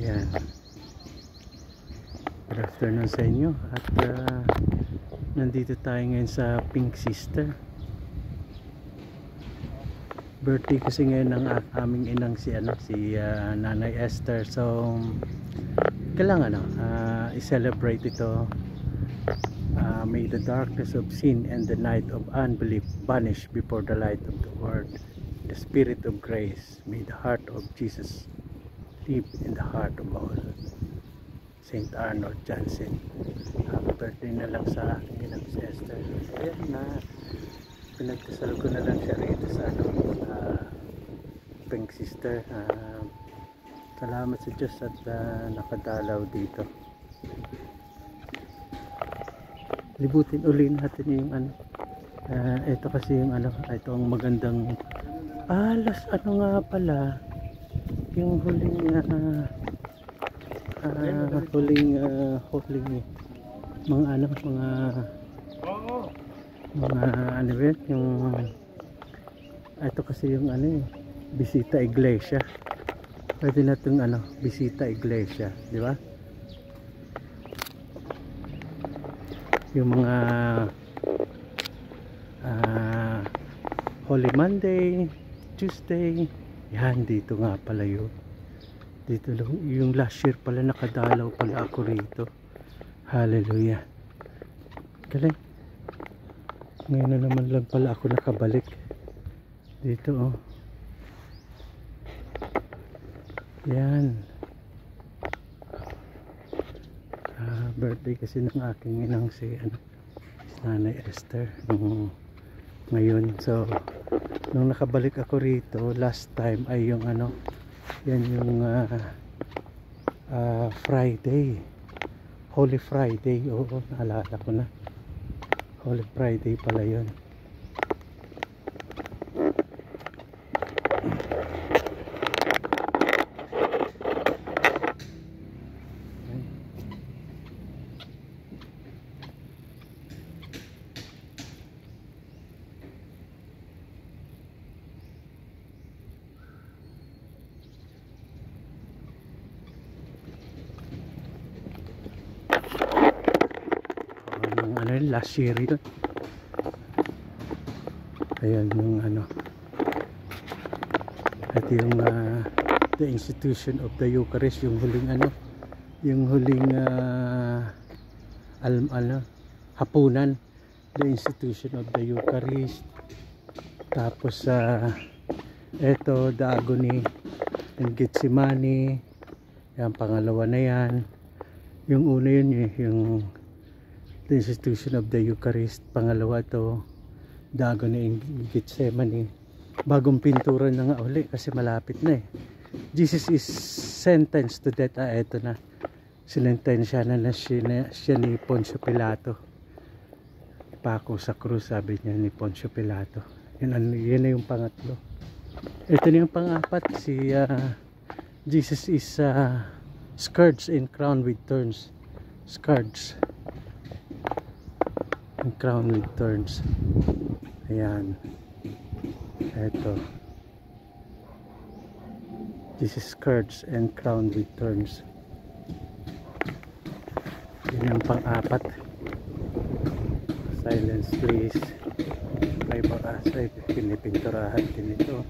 Ayan. Good afternoon sa inyo. At nandito tayo ngayon sa Pink Sister. Birthday kasi ngayon ng aming inang si Nanay Esther. So kailangan i-celebrate ito. May the darkness of sin and the night of unbelief vanish before the light of the word. The spirit of grace, may the heart of Jesus live in the heart of all. Saint Arnold Johnson. Happy birthday na lang sa aking inang si Esther. Ayan na, pinagdasal ko na lang siya rito sa Pink Sister. Salamat sa Diyos at nakadalaw dito. Libutin uli natin yung ito kasi yung ito ang magandang nga pala yung huling yung ito kasi yung bisita iglesia. Pwede na itong bisita iglesia, di ba? Yung mga Holy Monday, Tuesday, yan, dito nga pala yun. Dito lang, yung last year pala nakadalaw pala ako rito. Hallelujah. Galing. Ngayon na naman lang pala ako nakabalik dito. Yan. Birthday kasi ng aking inang si Nanay Esther ngayon. So nung nakabalik ako rito last time ay yung yan yung Friday, Holy Friday. Oo, naalala ko na, Holy Friday pala yun. Last year ito. Ayan yung at yung the institution of the Eucharist, yung huling hapunan, the institution of the Eucharist. Tapos eto, the agony in Gethsemane, yan, pangalawa na yan. Yung una yun yung the institution of the Eucharist, pangalawa to the agony in Gethsemane. Bagong pintura na nga uli kasi malapit na Jesus is sentenced to death. Eto na, sinentensya na siya ni Poncio Pilato. Pako sa krus, sabi niya ni Poncio Pilato. Yun na yung pangatlo. Ito na yung pangapat, si Jesus is scourged and crowned with thorns. Scourged and crowned with thorns. Ayan, eto, this is scourged and crowned with thorns. Yun yung pang-apat. Silence please. May bakas ay pinipinturahan din ito.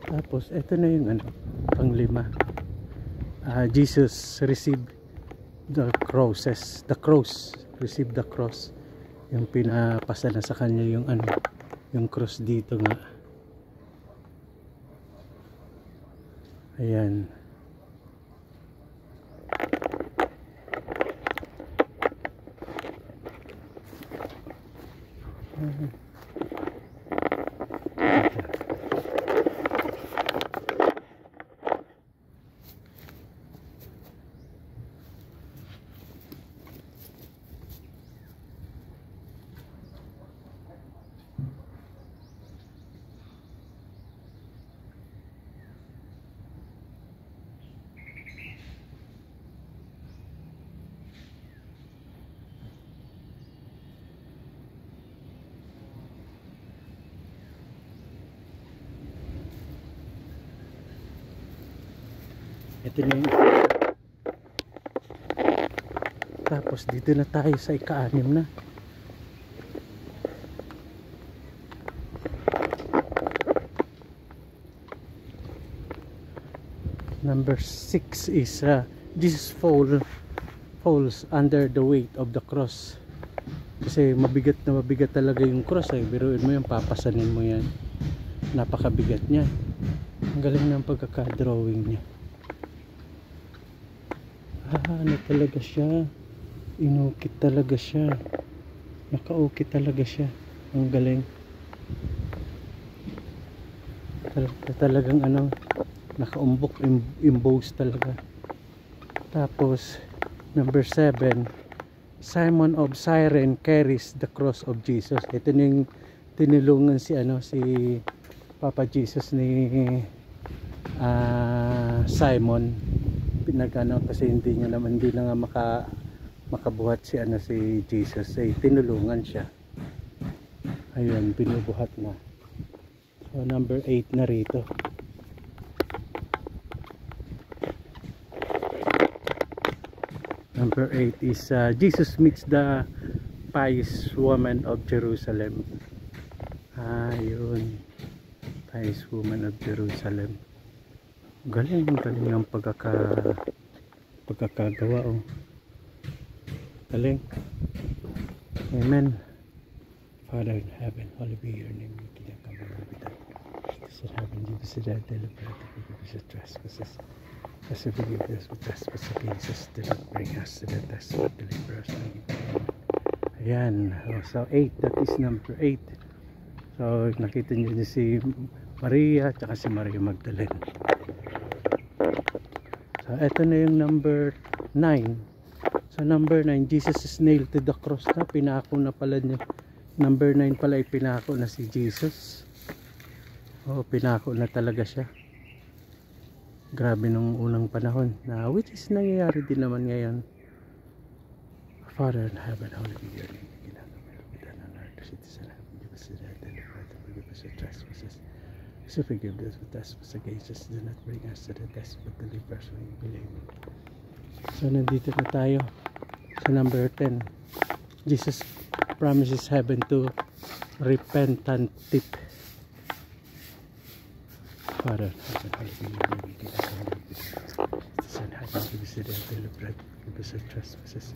Tapos ito na yung pang-5. Jesus received the crosses, received the cross. Yung pinapasa na sa kanya yung yung cross dito nga. Ayan. Ito na yung tapos dito na tayo sa ika-6 na. Number 6 is Jesus falls under the weight of the cross. Kasi mabigat na mabigat talaga yung cross eh. Biruin mo yan, papasanin mo yan. Napakabigat niya. Ang galing ng pagkaka-drawing niya. Ano talaga siya? Inukit talaga siya. Nakaukit talaga siya. Ang galing. Talagang ano, nakaumbok, embossed talaga. Tapos number 7, Simon of Cyrene carries the cross of Jesus. Ito na yung tinulungan si Papa Jesus ni Simon. Pinagano kasi hindi na nga makabuhat si Jesus. Tinulungan siya. Ayun, binubuhat na. So number 8 na rito. Number 8 is Jesus meets the pious woman of Jerusalem. Yun. Pious woman of Jerusalem. Galing ng pagkakagawa oh. Galing. Amen. Father in heaven, hallowed be your name. Your kingdom come, your will be done. As in heaven, give us today our daily bread, and forgive us our trespasses. As we forgive those who trespass against us, do not bring us to the test, but deliver us from evil. Ayan. So 8, that is number 8. So nakita niyo si Maria at si Maria Magdalene. So ito na yung number 9. So number 9, Jesus is nailed to the cross na. Pinako na pala niya. Number 9 pala ay pinako na si Jesus. Pinako na talaga siya. Grabe nung unang panahon na which is nangyayari din naman ngayon. Father in heaven, hallowed be your name. Your kingdom come, your will be done on earth as it is in heaven. Give us today our daily bread, and forgive us our trespasses. So forgive those who trespass against us. Do not bring us to the test, but deliver us from evil. So nandito na tayo sa number 10. Jesus promises heaven to repentant tip. Father, heaven, hallowed be your name. Give us today our daily bread. Give us our trespasses.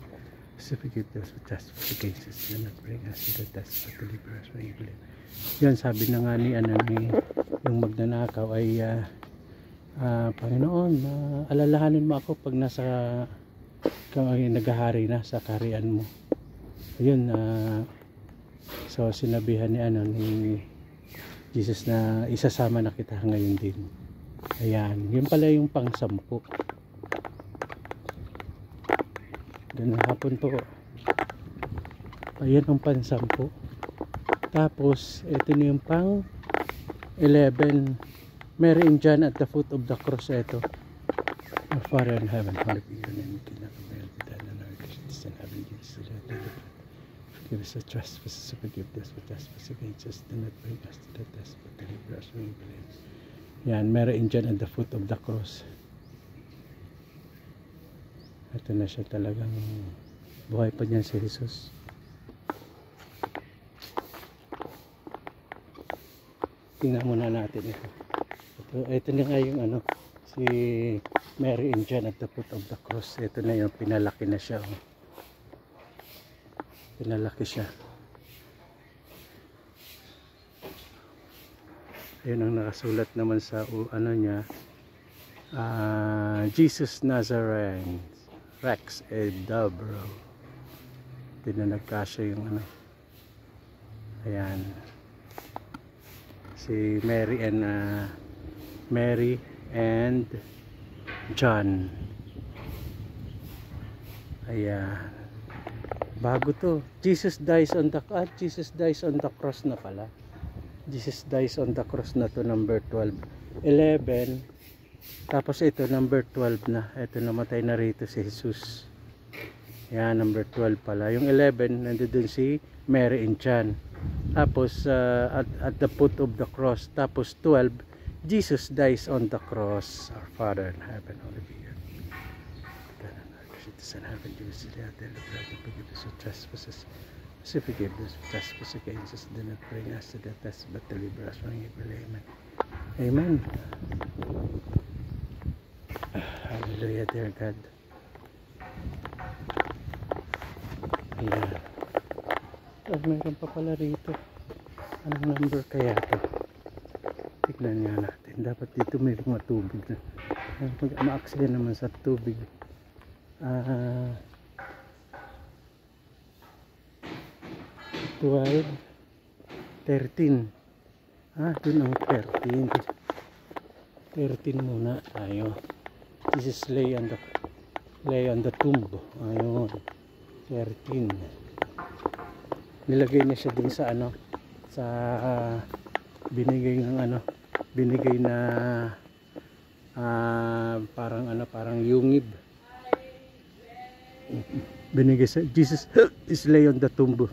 So forgive those who trespass against us. Do not bring us to the test, but deliver us from evil. Yan, sabi na nga ni yung magnanakaw ay Panginoon, alalahanin mo ako pag nasa naghahari na sa kaharian mo. Ayun, so sinabihan ni Jesus na isasama na kita ngayon din. Ayan, yun pala yung pang-10. Ganun hapon po. Ayan ang pang-10. Tapos ito na yung pang-11, Mary and John at the foot of the cross. Ito, Our Father in heaven, hallowed be your name. Your kingdom come, your will be done on earth as it is in heaven. Give us today our daily bread. Forgive us our trespasses, forgive those who trespass against us. Do not bring us to the test, but deliver us from evil. Yan, Mary and John at the foot of the cross. Ito na siya, talagang buhay pa niyan si Jesus. Tingnan muna natin ito. Ito na nga yung si Mary and John at the foot of the cross. Ito na yung pinalaki na siya. Pinalaki siya. Ayun ang nakasulat naman sa niya. Jesus Nazarene Rex Edabro. Ito na nagkasya yung ayan, si Mary and John. Ayan, bago to. Jesus dies on the cross na pala. Jesus dies on the cross na to, number 12. 11, tapos ito number 12 na. Ito, namatay na rito si Jesus. Yan, number 12 pala. Yung 11 nandoon si Mary and John. Tapos at the foot of the cross. Tapos 12, Jesus dies on the cross. Our Father in heaven, hallowed be your worship in heaven, give us today our daily bread, and forgive us our trespasses, as we forgive those who trespass against us. Do not bring us to the test, but deliver us from evil. Amen. Amen. Hallelujah, dear God. Ayan. Oh, meron pa pala rito. Anong number kaya to? Tignan nga natin. Dapat dito may mga tubig na. Ma-aksaya naman sa tubig. 12, 13. Dun ang 13. 13 muna tayo. This is lay on the tomb. Ayun. 13. Nilagay na siya dun sa sa binigay na parang yungib. Binigay sa Jesus is lay on the tomb.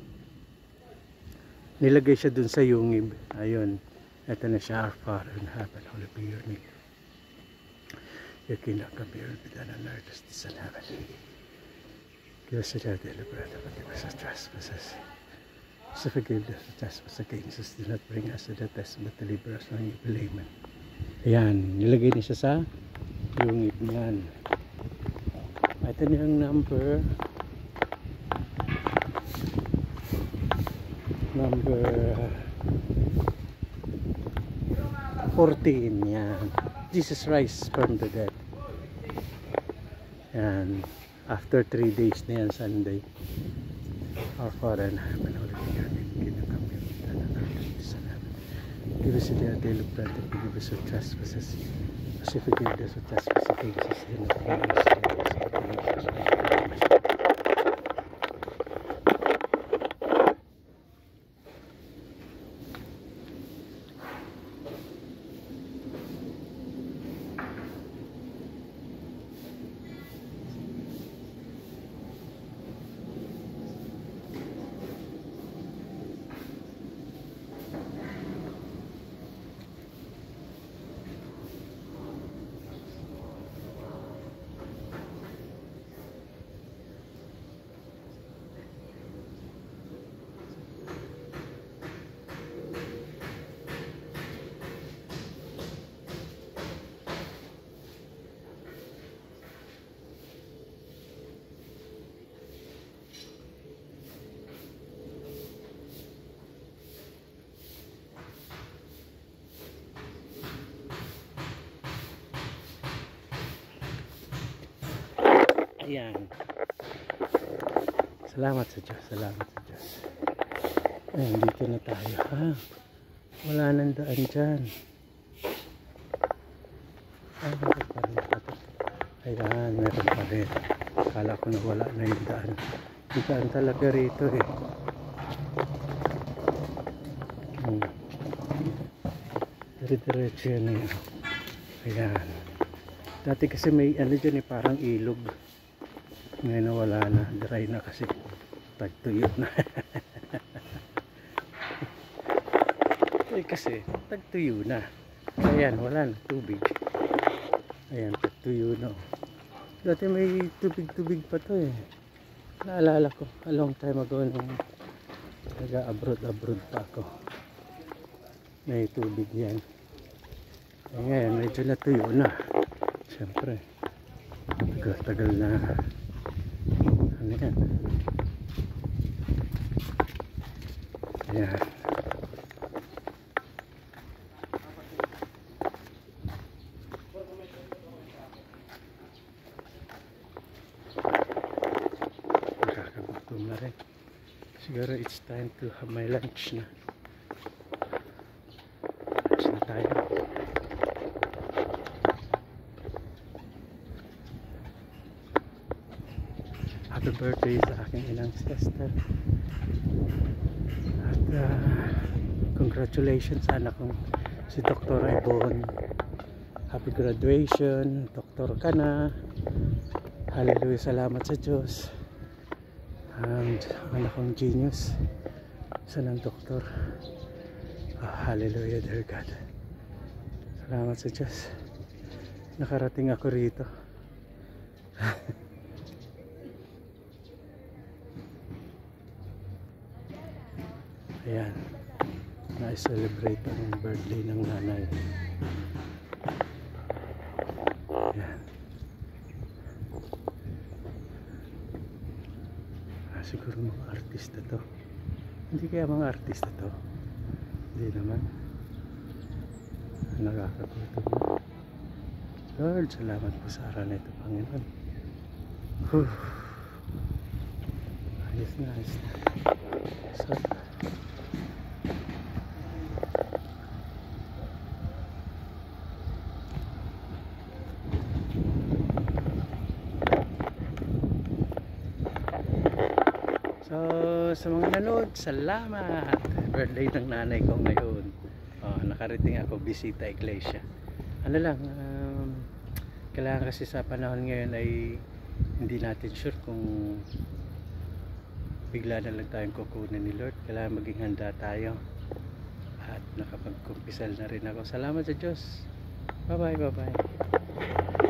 Nilagay siya dun sa yungib. Ayun. Ito na siya. Our Father in heaven, hallowed be your name. Your kingdom come, your will be done on earth as it is in heaven. Give us our daily bread, and forgive us our trespasses, so forgive us our trespasses against us. Do not bring us to the test, but deliver us from evil. Amen. Ayan, nilagay niya siya sa yungib niyan. Ito na yung number 14. Yan. Jesus rise from the dead. Yan. After 3 days na yan, Sunday. Our Father in heaven, hallowed be your name. Kingdom come, your will be done on earth as it is in heaven. Give us today our daily bread, and forgive us our trespasses, as we forgive those who trespass against us. Do not bring us to the test, but deliver us from evil. Ayan. Salamat sa Diyos. Salamat sa Diyos. Ayan, dito na tayo. Wala nang daan dyan. Meron pa rin. Ayan, meron pa rin. Akala ko na wala na yung daan. Yung daan talaga rito eh. Diretso yan eh. Ayan. Dati kasi may dyan eh, parang ilog. Ngayon wala na, dry na kasi tagtuyo na. Kasi tagtuyo na. Ayan, wala na tubig. Ayan, tagtuyo na. Dati may tubig pa to eh. Naalala ko a long time ago nung nag-abroad pa ako, may tubig yan. Ngayon medyo natuyo na. Siyempre tagal na. Ano yan? Ayan. Nakakagutom na rin. Siguro it's time to have my lunch na. Lunch na tayo. Happy birthday sa aking inang sister. At congratulations sa anak kong si Dr. Ibon. Happy graduation, doktor ka na. Hallelujah, salamat sa Diyos. And anak kong genius, isa ng doktor. Hallelujah, dear God. Salamat sa Diyos. Nakarating ako rito. Ayan, na-celebrate ang birthday ng nanay. Ayan. Siguro mga artista to. Hindi kaya mga artista to? Hindi naman. Nakakagutom na. Lord, salamat po sa araw na ito, Panginoon. Whew. Ayos na, ayos na. So, sa mga nanood, salamat. Birthday ng nanay ko ngayon. Nakarating ako bisita iglesia. Ano lang, kailangan kasi sa panahon ngayon ay hindi natin sure kung bigla na lang tayong kukunin ni Lord. Kailangan maging handa tayo. At nakapagkumpisal na rin ako. Salamat sa Diyos. Bye bye, bye bye.